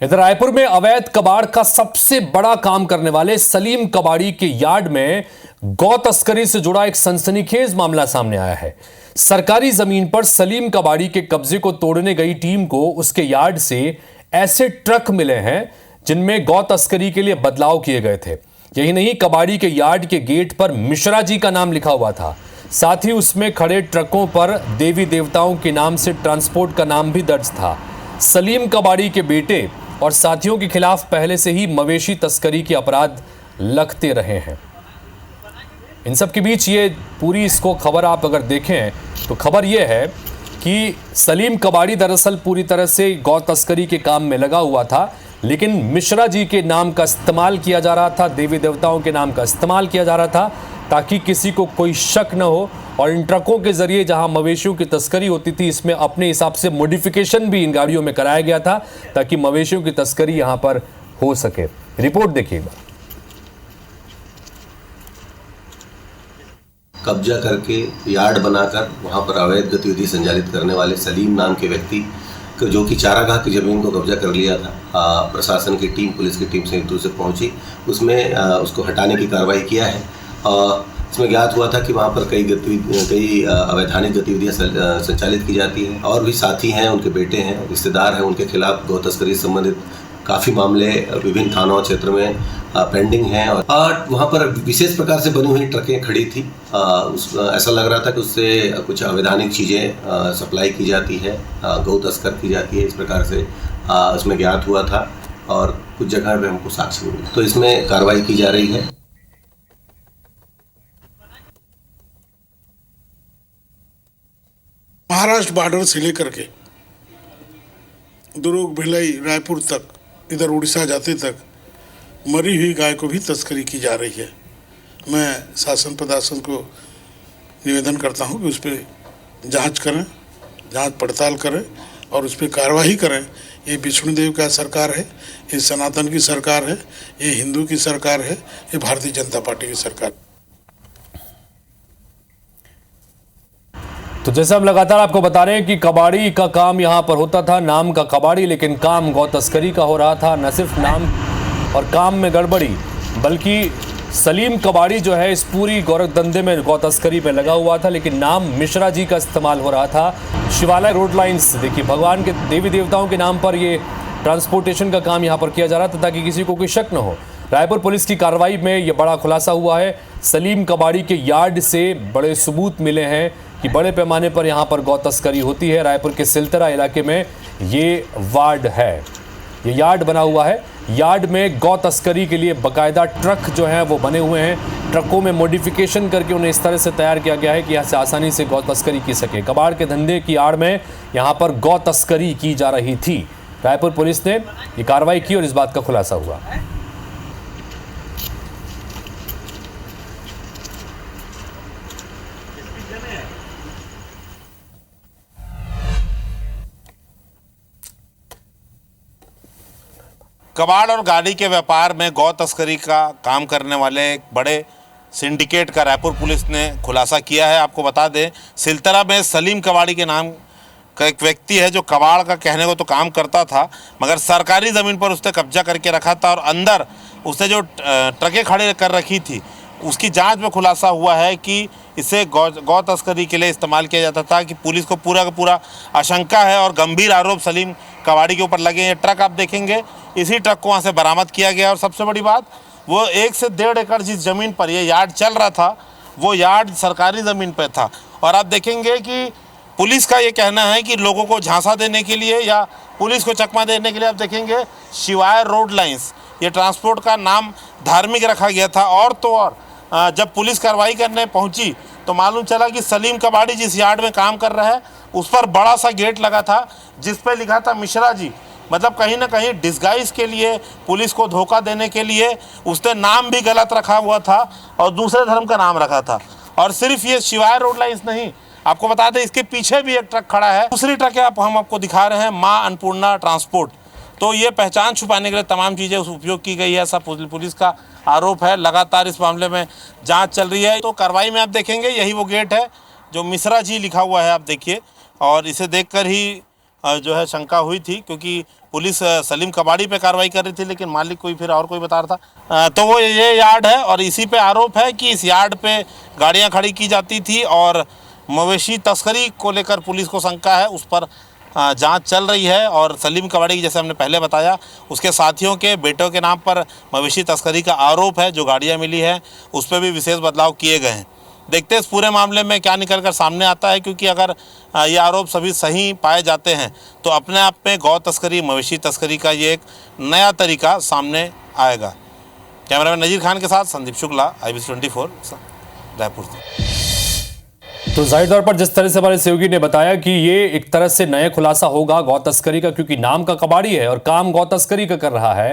इधर रायपुर में अवैध कबाड़ का सबसे बड़ा काम करने वाले सलीम कबाड़ी के यार्ड में गौ तस्करी से जुड़ा एक सनसनीखेज मामला सामने आया है। सरकारी जमीन पर सलीम कबाड़ी के कब्जे को तोड़ने गई टीम को उसके यार्ड से ऐसे ट्रक मिले हैं जिनमें गौ तस्करी के लिए बदलाव किए गए थे। यही नहीं, कबाड़ी के यार्ड के गेट पर मिश्रा जी का नाम लिखा हुआ था। साथ ही उसमें खड़े ट्रकों पर देवी देवताओं के नाम से ट्रांसपोर्ट का नाम भी दर्ज था। सलीम कबाड़ी के बेटे और साथियों के खिलाफ पहले से ही मवेशी तस्करी के अपराध लगते रहे हैं। इन सब के बीच ये पूरी इसको खबर आप अगर देखें तो खबर ये है कि सलीम कबाड़ी दरअसल पूरी तरह से गौ तस्करी के काम में लगा हुआ था, लेकिन मिश्रा जी के नाम का इस्तेमाल किया जा रहा था, देवी देवताओं के नाम का इस्तेमाल किया जा रहा था ताकि किसी को कोई शक न हो। और इन ट्रकों के जरिए जहां मवेशियों की तस्करी होती थी, इसमें अपने हिसाब से मॉडिफिकेशन भी इन गाड़ियों में कराया गया था ताकि मवेशियों की तस्करी यहां पर हो सके। रिपोर्ट देखिएगा। कब्जा करके यार्ड बनाकर वहां पर अवैध गतिविधि संचालित करने वाले सलीम नाम के व्यक्ति जो कि चारागाह की जमीन को कब्जा कर लिया था, प्रशासन की टीम, पुलिस की टीम संयुक्त रूप से पहुंची, उसमें उसको हटाने की कार्रवाई किया है। इसमें ज्ञात हुआ था कि वहाँ पर कई अवैधानिक गतिविधियाँ संचालित की जाती हैं और भी साथी हैं, उनके बेटे हैं, रिश्तेदार हैं, उनके खिलाफ गौ तस्करी से संबंधित काफ़ी मामले विभिन्न थानों क्षेत्र में पेंडिंग हैं। और वहाँ पर विशेष प्रकार से बनी हुई ट्रकें खड़ी थी। ऐसा लग रहा था कि उससे कुछ अवैधानिक चीज़ें सप्लाई की जाती है, गौ तस्कर की जाती है, इस प्रकार से उसमें ज्ञात हुआ था और कुछ जगह पर हमको साक्ष्य मिले, तो इसमें कार्रवाई की जा रही है। महाराष्ट्र बॉर्डर से लेकर के दुर्ग, भिलाई, रायपुर तक, इधर उड़ीसा जाते तक मरी हुई गाय को भी तस्करी की जा रही है। मैं शासन प्रशासन को निवेदन करता हूं कि उस पर जांच करें, जांच पड़ताल करें और उस पर कार्रवाई करें। ये विष्णुदेव का सरकार है, ये सनातन की सरकार है, ये हिंदू की सरकार है, ये भारतीय जनता पार्टी की सरकार। तो जैसे हम लगातार आपको बता रहे हैं कि कबाड़ी का काम यहाँ पर होता था, नाम का कबाड़ी, लेकिन काम गौ तस्करी का हो रहा था। न सिर्फ नाम और काम में गड़बड़ी, बल्कि सलीम कबाड़ी जो है इस पूरी गोरख धंधे में गौ तस्करी में लगा हुआ था, लेकिन नाम मिश्रा जी का इस्तेमाल हो रहा था। शिवालय रोड लाइन्स देखिए, भगवान के देवी देवताओं के नाम पर ये ट्रांसपोर्टेशन का काम यहाँ पर किया जा रहा था ताकि किसी को कोई शक न हो। रायपुर पुलिस की कार्रवाई में ये बड़ा खुलासा हुआ है। सलीम कबाड़ी के यार्ड से बड़े सबूत मिले हैं कि बड़े पैमाने पर यहाँ पर गौ तस्करी होती है। रायपुर के सिलतरा इलाके में ये वार्ड है, ये यार्ड बना हुआ है। यार्ड में गौ तस्करी के लिए बाकायदा ट्रक जो हैं वो बने हुए हैं। ट्रकों में मॉडिफिकेशन करके उन्हें इस तरह से तैयार किया गया है कि यहाँ से आसानी से गौ तस्करी की सके। कबाड़ के धंधे की आड़ में यहाँ पर गौ तस्करी की जा रही थी। रायपुर पुलिस ने ये कार्रवाई की और इस बात का खुलासा हुआ। कबाड़ और गाड़ी के व्यापार में गौ तस्करी का काम करने वाले एक बड़े सिंडिकेट का रायपुर पुलिस ने खुलासा किया है। आपको बता दें, सिलतरा में सलीम कबाड़ी के नाम का एक व्यक्ति है जो कबाड़ का कहने को तो काम करता था, मगर सरकारी ज़मीन पर उसने कब्जा करके रखा था और अंदर उसने जो ट्रकें खड़े कर रखी थी, उसकी जांच में खुलासा हुआ है कि इसे गौ तस्करी के लिए इस्तेमाल किया जाता था। कि पुलिस को पूरा का पूरा आशंका है और गंभीर आरोप सलीम कबाड़ी के ऊपर लगे हैं। ट्रक आप देखेंगे, इसी ट्रक को वहाँ से बरामद किया गया और सबसे बड़ी बात, वो 1 से 1.5 एकड़ जिस ज़मीन पर ये यार्ड चल रहा था, वो यार्ड सरकारी ज़मीन पर था। और आप देखेंगे कि पुलिस का ये कहना है कि लोगों को झांसा देने के लिए या पुलिस को चकमा देने के लिए, आप देखेंगे शिवालय रोड लाइन्स, ये ट्रांसपोर्ट का नाम धार्मिक रखा गया था। और तो और जब पुलिस कार्रवाई करने पहुंची तो मालूम चला कि सलीम कबाड़ी जिस यार्ड में काम कर रहा है उस पर बड़ा सा गेट लगा था जिस पे लिखा था मिश्रा जी। मतलब कहीं ना कहीं डिस्गाइज के लिए, पुलिस को धोखा देने के लिए उसने नाम भी गलत रखा हुआ था और दूसरे धर्म का नाम रखा था। और सिर्फ ये शिवालय रोड लाइन्स नहीं, आपको बता दें इसके पीछे भी एक ट्रक खड़ा है। दूसरी ट्रक है, हम आपको दिखा रहे हैं, माँ अन्नपूर्णा ट्रांसपोर्ट। तो ये पहचान छुपाने के लिए तमाम चीज़ें उपयोग की गई है, ऐसा पुलिस का आरोप है। लगातार इस मामले में जांच चल रही है। तो कार्रवाई में आप देखेंगे यही वो गेट है जो मिश्रा जी लिखा हुआ है, आप देखिए। और इसे देखकर ही जो है शंका हुई थी, क्योंकि पुलिस सलीम कबाड़ी पे कार्रवाई कर रही थी, लेकिन मालिक कोई फिर और कोई बता रहा था। तो वो ये यार्ड है और इसी पे आरोप है कि इस यार्ड पे गाड़ियां खड़ी की जाती थी और मवेशी तस्करी को लेकर पुलिस को शंका है, उस पर जांच चल रही है। और सलीम कबाड़ी की, जैसे हमने पहले बताया, उसके साथियों के बेटों के नाम पर मवेशी तस्करी का आरोप है। जो गाड़ियाँ मिली हैं उस पर भी विशेष बदलाव किए गए हैं। देखते हैं इस पूरे मामले में क्या निकल कर सामने आता है, क्योंकि अगर ये आरोप सभी सही पाए जाते हैं तो अपने आप में गौ तस्करी, मवेशी तस्करी का ये एक नया तरीका सामने आएगा। कैमरामैन नजीर खान के साथ संदीप शुक्ला, IBC 24 रायपुर से। तो जाहिर तौर पर जिस तरह से हमारे सहयोगी ने बताया कि ये एक तरह से नया खुलासा होगा गौ तस्करी का, क्योंकि नाम का कबाड़ी है और काम गौ तस्करी का कर रहा है।